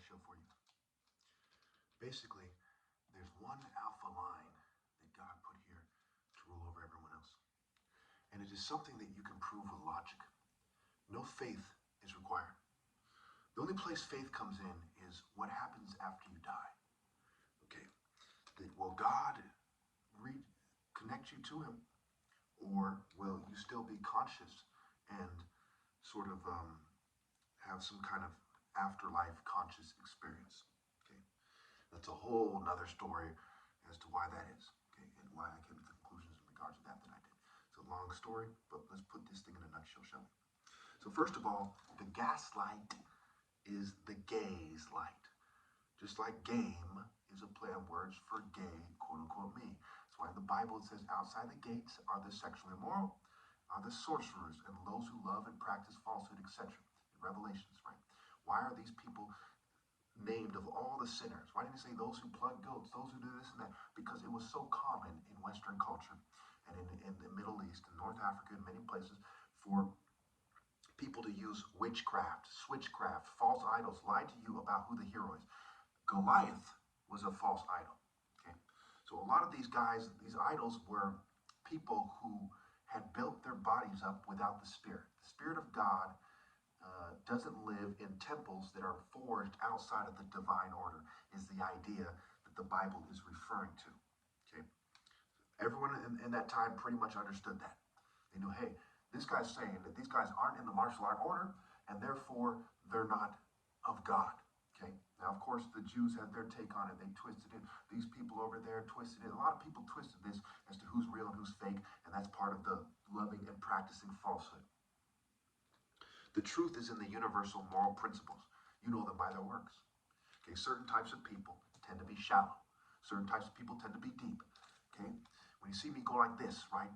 nutshell for you. Basically, there's one alpha line that God put here to rule over everyone else. And it is something that you can prove with logic. No faith is required. The only place faith comes in is what happens after you die. Okay, will God reconnect you to him, or will you still be conscious and sort of have some kind of afterlife conscious experience? Okay, that's a whole nother story as to why that is. Okay, and why I came to the conclusions in regards to that I did. It's a long story, but let's put this thing in a nutshell, shall we? So first of all, the gaslight is the gaze light. Just like game is a play on words for gay, quote unquote, me. That's why in the Bible it says outside the gates are the sexually immoral, are the sorcerers, and those who love and practice falsehood, etc. In Revelations, right? Why are these people named of all the sinners? Why didn't he say those who plug goats, those who do this and that? Because it was so common in Western culture and in the Middle East and North Africa and many places for people to use witchcraft, switchcraft, false idols, lie to you about who the hero is. Goliath was a false idol. Okay, so a lot of these guys, these idols were people who had built their bodies up without the Spirit. The Spirit of God doesn't live in temples that are forged outside of the divine order, is the idea that the Bible is referring to. Okay, everyone in that time pretty much understood that. They knew, hey, this guy's saying that these guys aren't in the martial art order, and therefore they're not of God. Okay. Now, of course, the Jews had their take on it. They twisted it. These people over there twisted it. A lot of people twisted this as to who's real and who's fake, and that's part of the loving and practicing falsehood. The truth is in the universal moral principles. You know them by their works. Okay. Certain types of people tend to be shallow. Certain types of people tend to be deep. Okay. When you see me go like this, right?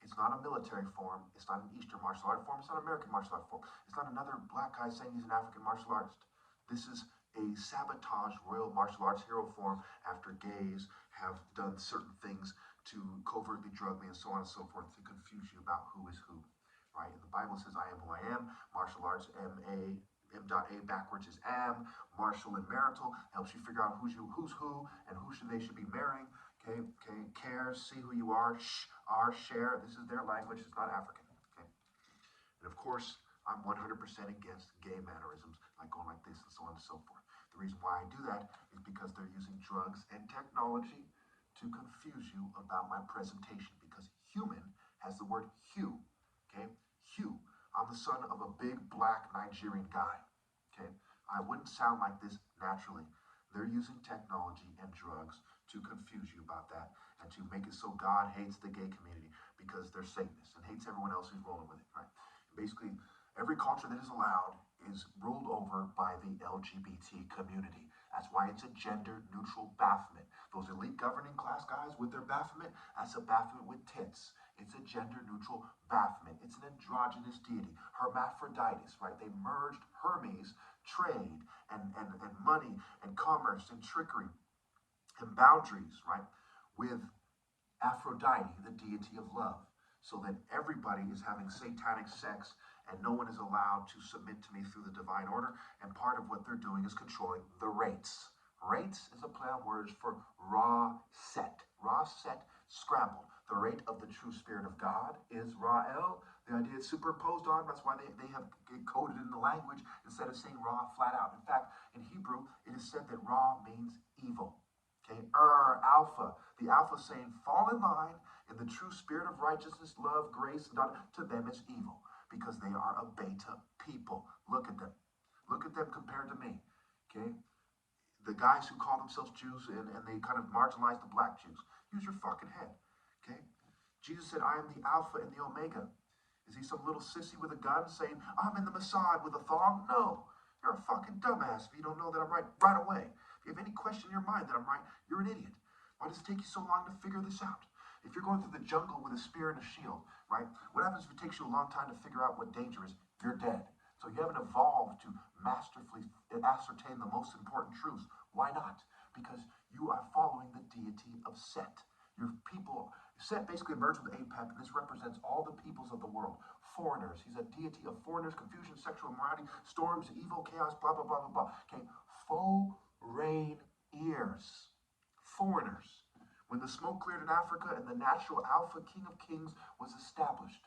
It's not a military form. It's not an Eastern martial art form. It's not an American martial art form. It's not another black guy saying he's an African martial artist. This is a sabotage royal martial arts hero form after gays have done certain things to covertly drug me and so on and so forth to confuse you about who is who, right? And the Bible says, I am who I am. Martial arts, M.A backwards is am. Martial and marital helps you figure out who's who and who they should be marrying. Okay, cares, see who you are, share. This is their language, it's not African. Okay, and of course, I'm 100% against gay mannerisms, like going like this and so on and so forth. The reason why I do that is because they're using drugs and technology to confuse you about my presentation, because human has the word hue. Okay, hue. I'm the son of a big black Nigerian guy. Okay, I wouldn't sound like this naturally. They're using technology and drugs to confuse you about that and to make it so God hates the gay community because they're Satanists and hates everyone else who's rolling with it, right? Basically, every culture that is allowed is ruled over by the LGBT community. That's why it's a gender-neutral Baphomet. Those elite governing class guys with their Baphomet, that's a Baphomet with tits. It's a gender-neutral Baphomet. It's an androgynous deity, hermaphroditus, right? They merged Hermes, trade, and money, and commerce, and trickery, and boundaries, right, with Aphrodite, the deity of love, so that everybody is having satanic sex and no one is allowed to submit to me through the divine order. And part of what they're doing is controlling the rates. Rates is a play on words for raw set. Raw set scrambled. The rate of the true spirit of God is Ra'el. The idea is superimposed on. That's why they have coded in the language instead of saying Ra flat out. In fact, in Hebrew, it is said that Ra means evil. Okay, alpha. The alpha saying, fall in line in the true spirit of righteousness, love, grace, to them is evil because they are a beta people. Look at them. Look at them compared to me. Okay, the guys who call themselves Jews and they kind of marginalize the black Jews. Use your fucking head. Okay, Jesus said, I am the Alpha and the Omega. Is he some little sissy with a gun saying, I'm in the Mossad with a thong? No, you're a fucking dumbass if you don't know that I'm right away. If you have any question in your mind that I'm right, you're an idiot. Why does it take you so long to figure this out? If you're going through the jungle with a spear and a shield, right? What happens if it takes you a long time to figure out what danger is? You're dead. So you haven't evolved to masterfully ascertain the most important truths. Why not? Because you are following the deity of Set. Your people, Set basically merged with Apep, and this represents all the peoples of the world. foreigners. He's a deity of foreigners, confusion, sexual immorality, storms, evil, chaos, blah, blah, blah, blah, blah. Okay, faux rain ears. Foreigners. When the smoke cleared in Africa and the natural Alpha King of Kings was established,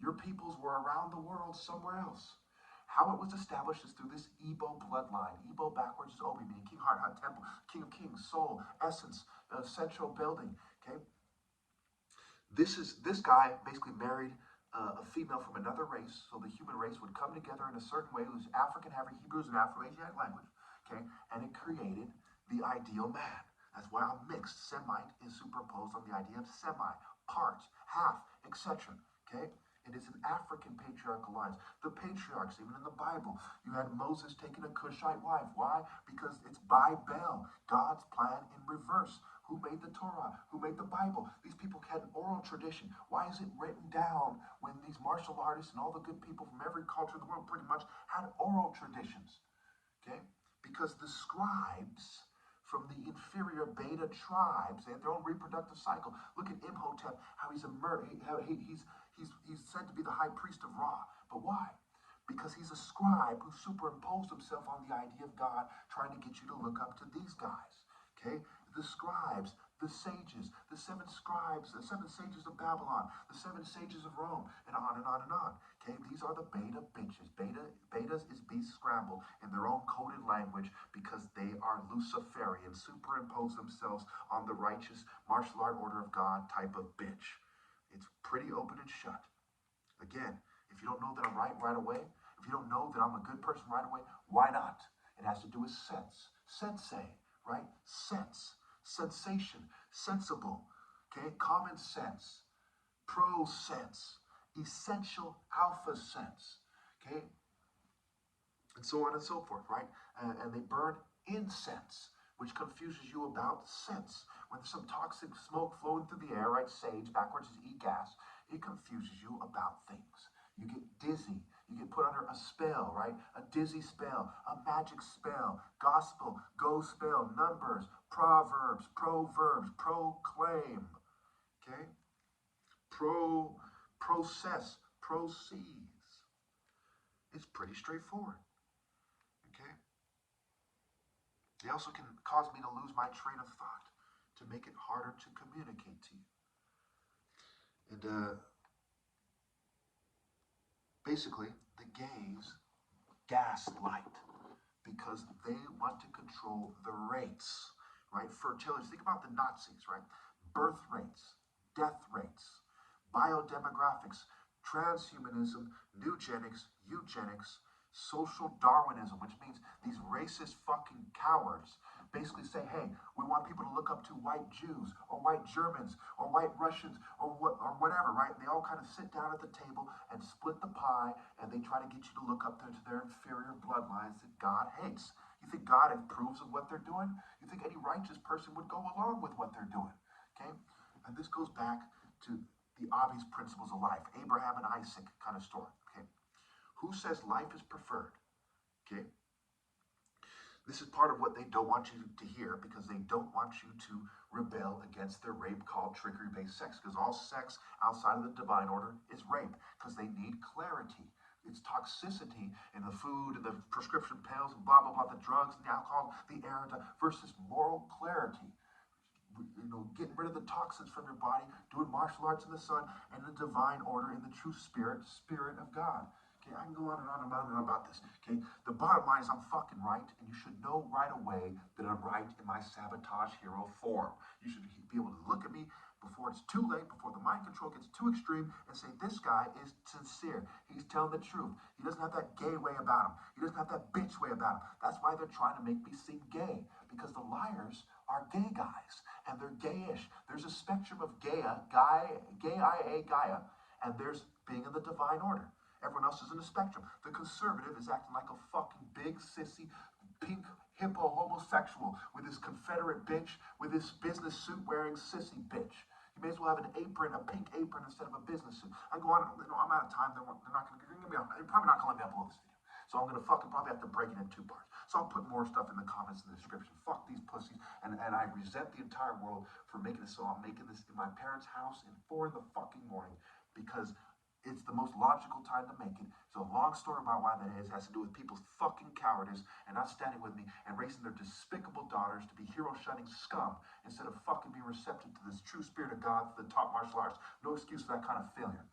your peoples were around the world somewhere else. How it was established is through this Igbo bloodline. Igbo backwards is Obi, meaning King, Heart, Heart, Temple, King of Kings, Soul, Essence, Central Building. Okay, this guy basically married a female from another race, so the human race would come together in a certain way. It was African, having Hebrews and Afro-Asiatic language. Okay, and it created the ideal man. That's why I'm mixed. Semite is superimposed on the idea of semi, part, half, etc. Okay. It is an African patriarchal lines. The patriarchs, even in the Bible, you had Moses taking a Cushite wife. Why? Because it's by Bel, God's plan in reverse. Who made the Torah? Who made the Bible? These people had an oral tradition. Why is it written down when these martial artists and all the good people from every culture in the world pretty much had oral traditions? Okay? Because the scribes from the inferior beta tribes, they had their own reproductive cycle. Look at Imhotep, how he's he's said to be the high priest of Ra. But why? Because he's a scribe who superimposed himself on the idea of God, trying to get you to look up to these guys. Okay? The scribes, the sages, the seven scribes, the seven sages of Babylon, the seven sages of Rome, and on and on and on. Okay, these are the beta bitches. Betas is beast scrambled in their own coded language because they are Luciferian, superimpose themselves on the righteous martial art order of God type of bitch. It's pretty open and shut. Again, if you don't know that I'm right away, if you don't know that I'm a good person right away, why not? It has to do with sense. Sensei, right? Sense. Sensation. Sensible. Okay? Common sense. Pro sense. Essential alpha sense. Okay? And so on and so forth, right? And they burn incense, which confuses you about sense. When there's some toxic smoke flowing through the air, right? Sage, backwards is e-gas. It confuses you about things. You get dizzy. You get put under a spell, right? A dizzy spell, a magic spell, gospel, go spell, numbers, proverbs, proclaim, okay? Process, proceeds. It's pretty straightforward, okay? They also can cause me to lose my train of thought, to make it harder to communicate to you. And basically, the gays gaslight because they want to control the rates, right? Fertility. Think about the Nazis, right? Birth rates, death rates, biodemographics, transhumanism, eugenics, social Darwinism, which means these racist fucking cowards basically say, hey, we want people to look up to white Jews or white Germans or white Russians or whatever, right? And they all kind of sit down at the table and split the pie, and they try to get you to look up to their inferior bloodlines that God hates. You think God approves of what they're doing? You think any righteous person would go along with what they're doing? Okay? And this goes back to the obvious principles of life. Abraham and Isaac kind of story. Okay? Who says life is preferred? Okay? This is part of what they don't want you to hear because they don't want you to rebel against their rape called trickery-based sex, because all sex outside of the divine order is rape because they need clarity. It's toxicity in the food, the prescription pills, and blah, blah, blah, the drugs, and the alcohol, the air, versus moral clarity. You know, getting rid of the toxins from your body, doing martial arts in the sun, and the divine order in the true spirit of God. Okay, I can go on and on and on and on about this. Okay, the bottom line is I'm fucking right, and you should know right away that I'm right in my sabotage hero form. You should be able to look at me before it's too late, before the mind control gets too extreme, and say, this guy is sincere. He's telling the truth. He doesn't have that gay way about him. He doesn't have that bitch way about him. That's why they're trying to make me seem gay, because the liars are gay guys, and they're gayish. There's a spectrum of gay IA, Gaia, and there's being in the divine order. Everyone else is in the spectrum. The conservative is acting like a fucking big, sissy, pink, hippo homosexual with his Confederate bitch, with his business suit wearing sissy bitch. You may as well have an apron, a pink apron, instead of a business suit. I go on, you know, I'm out of time. They're not going to give me. They're probably not going to let me upload this video. So I'm going to fucking probably have to break it in 2 parts. So I'll put more stuff in the comments in the description. Fuck these pussies. And I resent the entire world for making this. So I'm making this in my parents' house at 4 in the fucking morning because It's the most logical time to make it. So a long story about why that is has to do with people's fucking cowardice and not standing with me and raising their despicable daughters to be hero-shunning scum instead of fucking being receptive to this true spirit of God for the top martial arts. No excuse for that kind of failure.